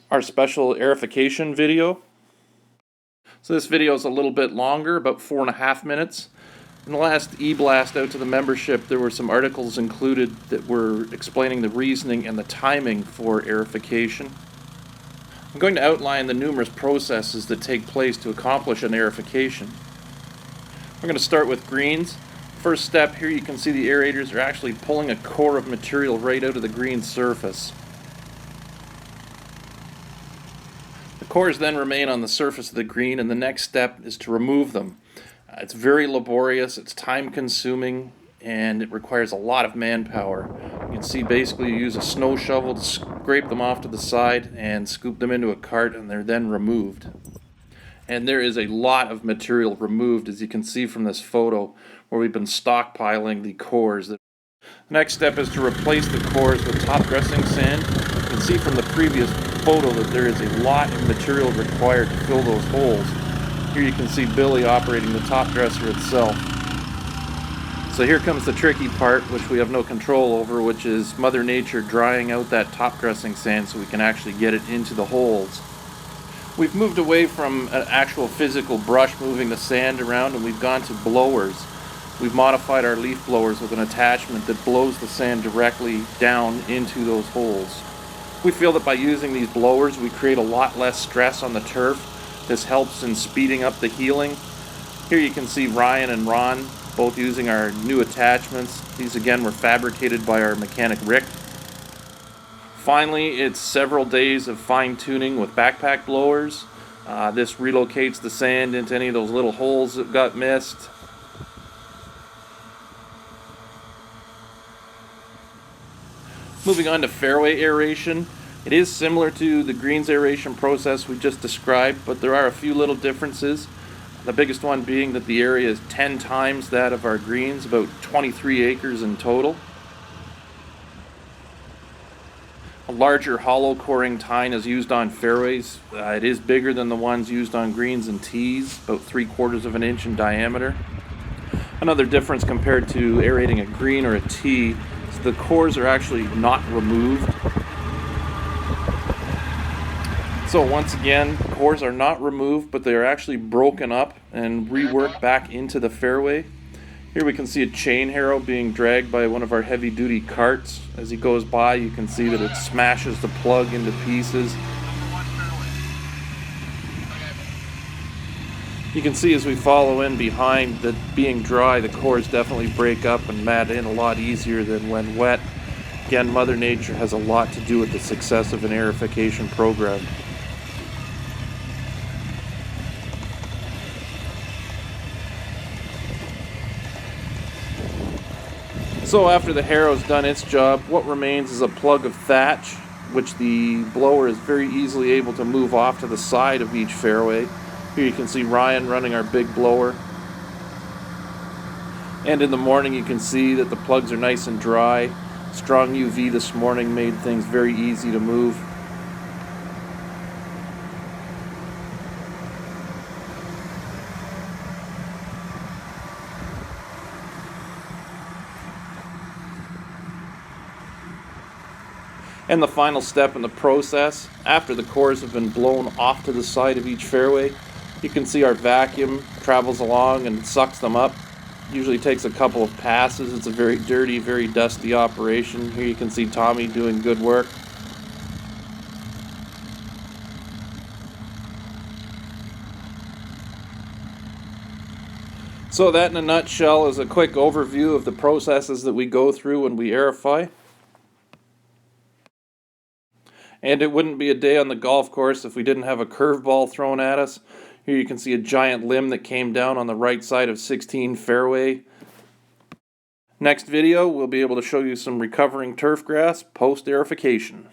our special aerification video. So this video is a little bit longer, about 4.5 minutes. In the last e-blast out to the membership, there were some articles included that were explaining the reasoning and the timing for aerification. I'm going to outline the numerous processes that take place to accomplish an aerification. We're going to start with greens. First step, here you can see the aerators are actually pulling a core of material right out of the green surface. The cores then remain on the surface of the green, and the next step is to remove them. It's very laborious, it's time consuming, and it requires a lot of manpower. You can see basically you use a snow shovel to scrape them off to the side and scoop them into a cart, and they're then removed. And there is a lot of material removed, as you can see from this photo, where we've been stockpiling the cores. The next step is to replace the cores with top dressing sand. You can see from the previous photo that there is a lot of material required to fill those holes. Here you can see Billy operating the top dresser itself. So here comes the tricky part, which we have no control over, which is Mother Nature drying out that top dressing sand so we can actually get it into the holes. We've moved away from an actual physical brush moving the sand around, and we've gone to blowers. We've modified our leaf blowers with an attachment that blows the sand directly down into those holes. We feel that by using these blowers we create a lot less stress on the turf. This helps in speeding up the healing. Here you can see Ryan and Ron both using our new attachments. These again were fabricated by our mechanic Rick. Finally, it's several days of fine-tuning with backpack blowers. This relocates the sand into any of those little holes that got missed. Moving on to fairway aeration. It is similar to the greens aeration process we just described, but there are a few little differences. The biggest one being that the area is 10 times that of our greens, about 23 acres in total. A larger hollow coring tine is used on fairways. It is bigger than the ones used on greens and tees, about 3/4 of an inch in diameter. Another difference compared to aerating a green or a tee is the cores are actually not removed. So once again, cores are not removed, but they are actually broken up and reworked back into the fairway. Here we can see a chain harrow being dragged by one of our heavy-duty carts. As he goes by, you can see that it smashes the plug into pieces. You can see as we follow in behind that being dry, the cores definitely break up and mat in a lot easier than when wet. Again, Mother Nature has a lot to do with the success of an aerification program. So after the harrow's done its job, what remains is a plug of thatch, which the blower is very easily able to move off to the side of each fairway. Here you can see Ryan running our big blower. And in the morning you can see that the plugs are nice and dry. Strong UV this morning made things very easy to move. And the final step in the process, after the cores have been blown off to the side of each fairway, you can see our vacuum travels along and sucks them up. Usually takes a couple of passes. It's a very dirty, very dusty operation. Here you can see Tommy doing good work. So that in a nutshell is a quick overview of the processes that we go through when we aerify. And it wouldn't be a day on the golf course if we didn't have a curveball thrown at us. Here you can see a giant limb that came down on the right side of 16 fairway. Next video, we'll be able to show you some recovering turf grass post-aerification.